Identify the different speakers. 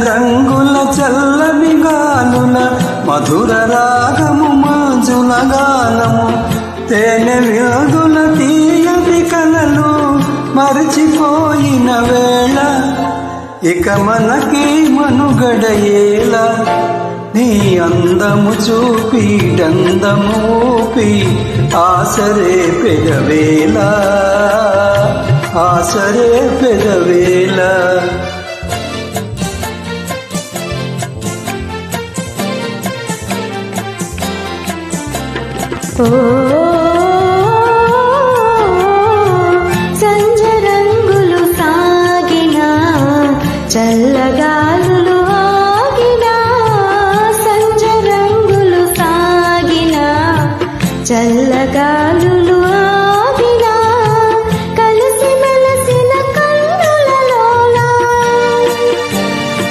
Speaker 1: రంగుల చల్లని గాలుల మధుర రాగము మంజుల గానము తేనె వెలుగుల తీయని కలలు మరచిపోయిన వేళ ఇక మనకి మనుగడయేలా నీ అందము చూపి డందము ఊపి ఆసరే పెదవేలా ఆసరే పెదవేలా
Speaker 2: ఓ